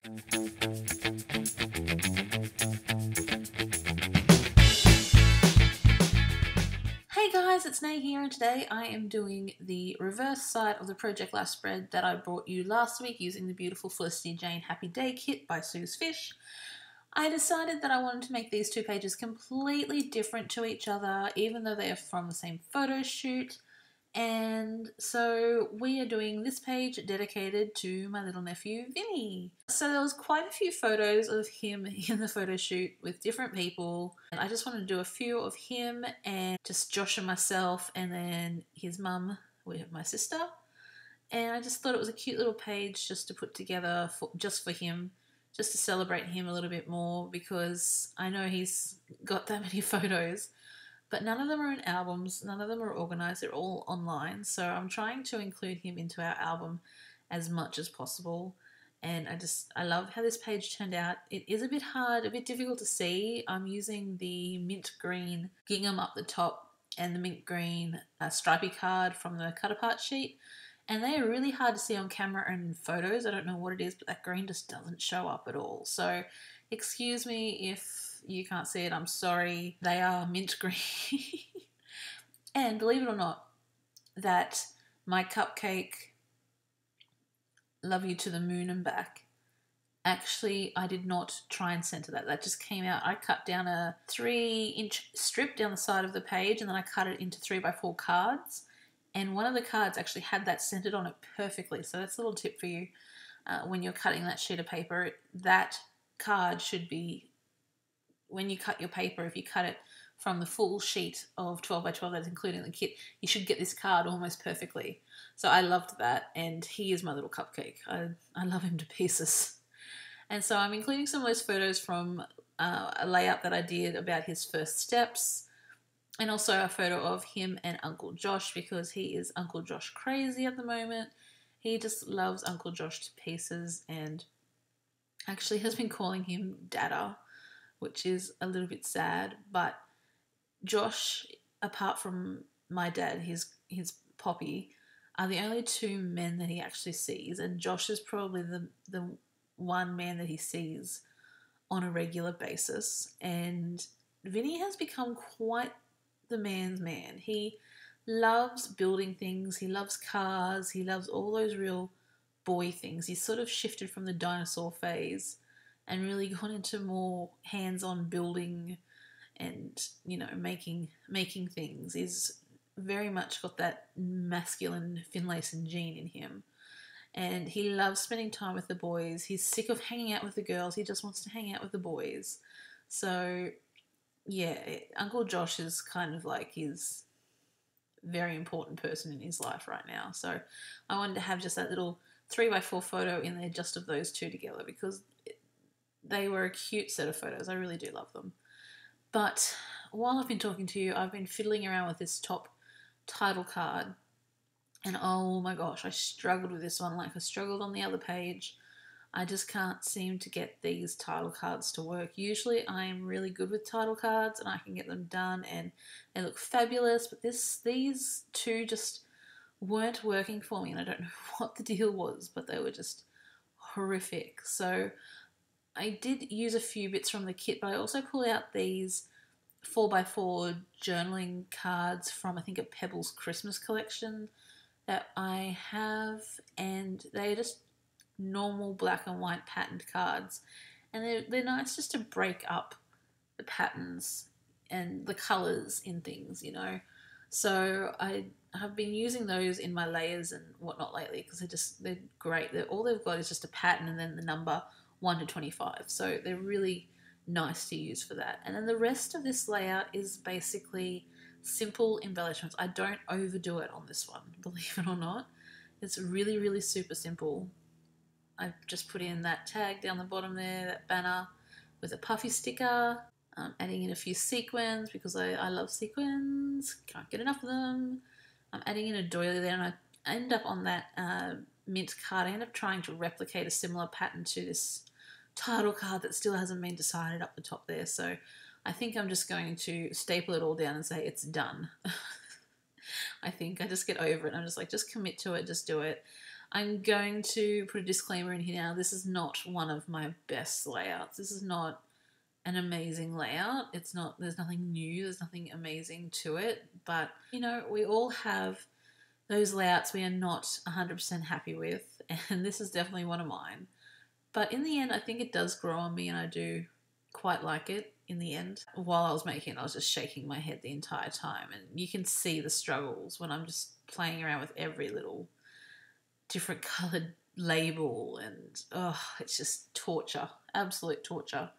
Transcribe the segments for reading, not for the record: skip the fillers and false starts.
Hey guys, it's Nay here, and today I am doing the reverse side of the Project Life spread that I brought you last week using the beautiful Felicity Jane Happy Day kit by Sue's Fish. I decided that I wanted to make these two pages completely different to each other, even though they are from the same photo shoot. And so we are doing this page dedicated to my little nephew, Vinnie. So there was quite a few photos of him in the photo shoot with different people. And I just wanted to do a few of him and just Josh and myself, and then his mum with my sister. And I just thought it was a cute little page just to put together just for him, just to celebrate him a little bit more, because I know he's got that many photos. But none of them are in albums, none of them are organised, they're all online. So I'm trying to include him into our album as much as possible. And I love how this page turned out. It is a bit hard, a bit difficult to see. I'm using the mint green gingham up the top and the mint green stripy card from the cut apart sheet. And they are really hard to see on camera and in photos. I don't know what it is, but that green just doesn't show up at all. So excuse me if you can't see it, I'm sorry. They are mint green. And believe it or not, that my cupcake, Love You to the Moon and Back, actually I did not try and center that. That just came out. I cut down a 3-inch strip down the side of the page, and then I cut it into 3x4 cards. And one of the cards actually had that centered on it perfectly. So that's a little tip for you. When you're cutting that sheet of paper, that card should be, when you cut your paper, if you cut it from the full sheet of 12x12 that's including the kit, you should get this card almost perfectly. So I loved that, and he is my little cupcake. I love him to pieces. And so I'm including some of those photos from a layout that I did about his first steps, and also a photo of him and Uncle Josh, because he is Uncle Josh crazy at the moment. He just loves Uncle Josh to pieces, and actually has been calling him Dada, which is a little bit sad. But Josh, apart from my dad, his Poppy, are the only two men that he actually sees, and Josh is probably the one man that he sees on a regular basis. And Vinnie has become quite the man's man. He loves building things, he loves cars, he loves all those real boy things. He's sort of shifted from the dinosaur phase and really gone into more hands-on building and, you know, making things. He's very much got that masculine Finlayson gene in him. And he loves spending time with the boys. He's sick of hanging out with the girls. He just wants to hang out with the boys. So, yeah, Uncle Josh is kind of like his very important person in his life right now. So I wanted to have just that little 3x4 photo in there just of those two together, because they were a cute set of photos. I really do love them. But while I've been talking to you, I've been fiddling around with this top title card. And oh my gosh, I struggled with this one like I struggled on the other page. I just can't seem to get these title cards to work. Usually I am really good with title cards and I can get them done and they look fabulous, but these two just weren't working for me, and I don't know what the deal was, but they were just horrific. So I did use a few bits from the kit, but I also pulled out these 4x4 journaling cards from, I think, a Pebbles Christmas collection that I have, and they're just normal black and white patterned cards, and they're nice just to break up the patterns and the colours in things, you know. So I have been using those in my layers and whatnot lately, because they're great. All they've got is just a pattern and then the number 1 to 25, so they're really nice to use for that. And then the rest of this layout is basically simple embellishments. I don't overdo it on this one, believe it or not. It's really, really super simple. I've just put in that tag down the bottom there, that banner with a puffy sticker. Adding in a few sequins, because I love sequins, can't get enough of them. I'm adding in a doily there, and I end up on that mint card. I end up trying to replicate a similar pattern to this title card that still hasn't been decided up the top there. So I think I'm just going to staple it all down and say it's done. I think I just get over it. I'm just like, just commit to it, just do it. I'm going to put a disclaimer in here now. This is not one of my best layouts. This is not an amazing layout. It's not, there's nothing new, there's nothing amazing to it, but you know, we all have those layouts we are not 100% happy with, and this is definitely one of mine. But in the end, I think it does grow on me, and I do quite like it in the end. While I was making it, I was just shaking my head the entire time, and you can see the struggles when I'm just playing around with every little different coloured label, and oh, it's just torture, absolute torture.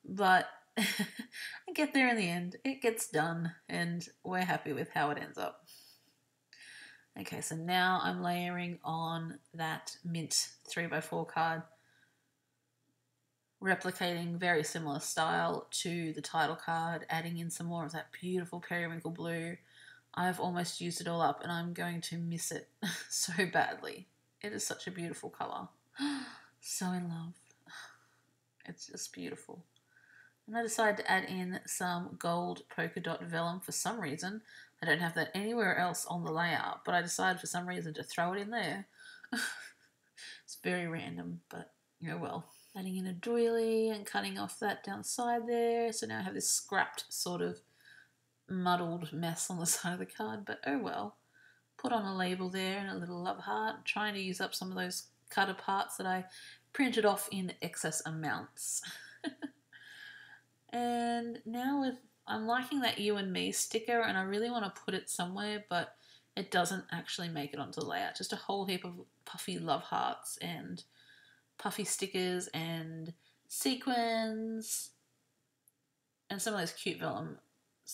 But I get there in the end. It gets done, and we're happy with how it ends up. Okay, so now I'm layering on that mint 3x4 card, replicating very similar style to the title card, adding in some more of that beautiful periwinkle blue. I've almost used it all up, and I'm going to miss it so badly. It is such a beautiful colour. So in love. It's just beautiful. And I decided to add in some gold polka dot vellum for some reason. I don't have that anywhere else on the layout, but I decided for some reason to throw it in there. It's very random, but you know, well. Adding in a doily and cutting off that down the side there. So now I have this scrapped sort of muddled mess on the side of the card, but oh well. Put on a label there and a little love heart, trying to use up some of those cutter parts that I printed off in excess amounts. And now I'm liking that You and Me sticker, and I really want to put it somewhere, but it doesn't actually make it onto the layout. Just a whole heap of puffy love hearts and puffy stickers and sequins and some of those cute vellum,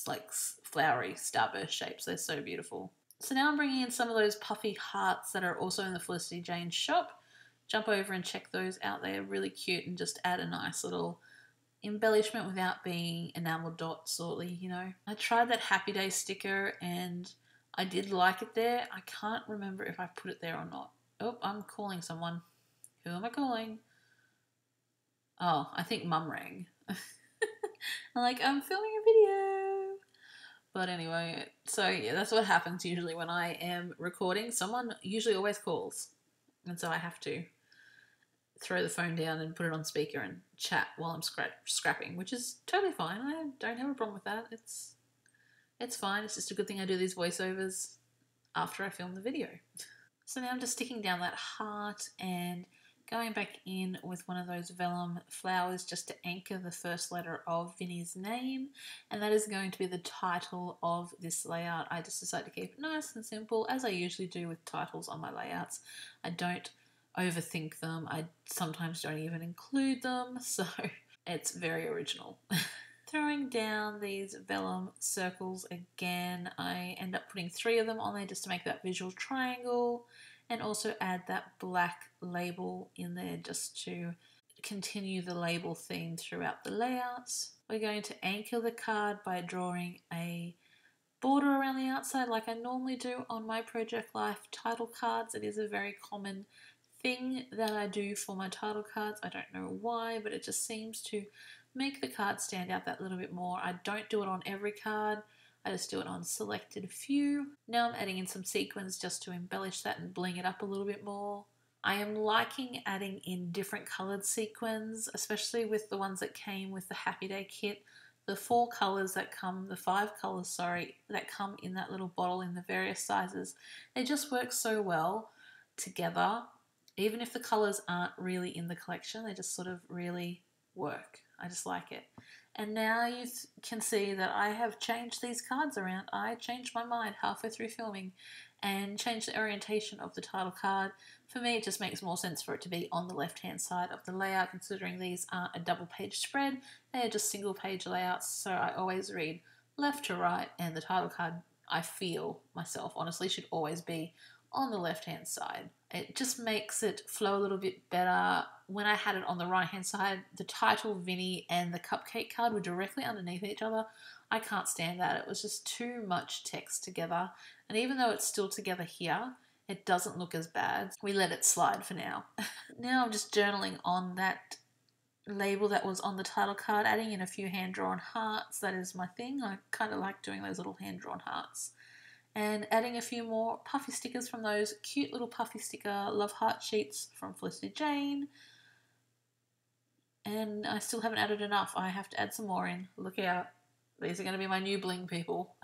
like flowery starburst shapes. They're so beautiful. So now I'm bringing in some of those puffy hearts that are also in the Felicity Jane shop. Jump over and check those out. They are really cute, and just add a nice little embellishment without being enamel dots or, you know. I tried that Happy Day sticker and I did like it there. I can't remember if I put it there or not. Oh, I'm calling someone. Who am I calling? Oh, I think Mum rang. I'm like, I'm filming a video. But anyway, so yeah, that's what happens usually when I am recording. Someone usually always calls, and so I have to throw the phone down and put it on speaker and chat while I'm scrapping, which is totally fine. I don't have a problem with that. It's fine. It's just a good thing I do these voiceovers after I film the video. So now I'm just sticking down that heart and going back in with one of those vellum flowers just to anchor the first letter of Vinnie's name, and that is going to be the title of this layout. I just decided to keep it nice and simple, as I usually do with titles on my layouts. I don't overthink them. I sometimes don't even include them, so it's very original. Throwing down these vellum circles again, I end up putting 3 of them on there just to make that visual triangle, and also add that black label in there just to continue the label theme throughout the layouts. We're going to anchor the card by drawing a border around the outside like I normally do on my Project Life title cards. It is a very common thing that I do for my title cards. I don't know why, but it just seems to make the card stand out that little bit more. I don't do it on every card. I just do it on selected few. Now I'm adding in some sequins just to embellish that and bling it up a little bit more. I am liking adding in different coloured sequins, especially with the ones that came with the Happy Day kit. The 5 colours that come in that little bottle in the various sizes, they just work so well together. Even if the colours aren't really in the collection, they just sort of really work. I just like it. And now you can see that I have changed these cards around. I changed my mind halfway through filming and changed the orientation of the title card. For me, it just makes more sense for it to be on the left-hand side of the layout, considering these aren't a double-page spread. They are just single-page layouts, so I always read left to right, and the title card, I feel myself, honestly, should always be on the left-hand side. It just makes it flow a little bit better. When I had it on the right-hand side, the title, Vinnie, and the cupcake card were directly underneath each other. I can't stand that. It was just too much text together. And even though it's still together here, it doesn't look as bad. We let it slide for now. Now I'm just journaling on that label that was on the title card, adding in a few hand-drawn hearts. That is my thing. I kind of like doing those little hand-drawn hearts. and adding a few more puffy stickers from those cute little puffy sticker love heart sheets from Felicity Jane. And I still haven't added enough. I have to add some more in. Look out. These are going to be my new bling, people.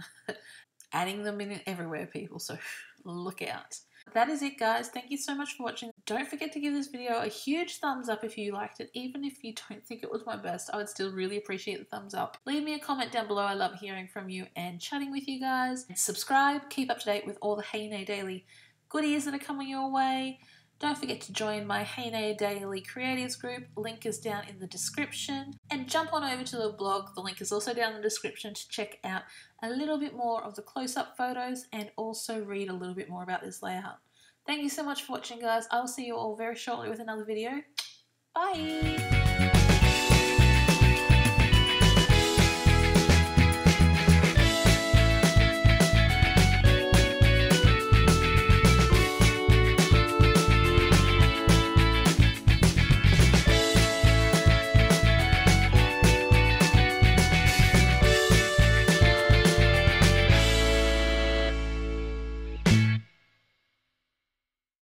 Adding them in everywhere, people, so look out. That is it, guys. Thank you so much for watching. Don't forget to give this video a huge thumbs up if you liked it. Even if you don't think it was my best, I would still really appreciate the thumbs up. Leave me a comment down below. I love hearing from you and chatting with you guys. And subscribe. Keep up to date with all the Hey Nay Daily goodies that are coming your way. Don't forget to join my Hey Nay Daily Creatives group. Link is down in the description. And jump on over to the blog. The link is also down in the description to check out a little bit more of the close-up photos and also read a little bit more about this layout. Thank you so much for watching, guys. I will see you all very shortly with another video. Bye!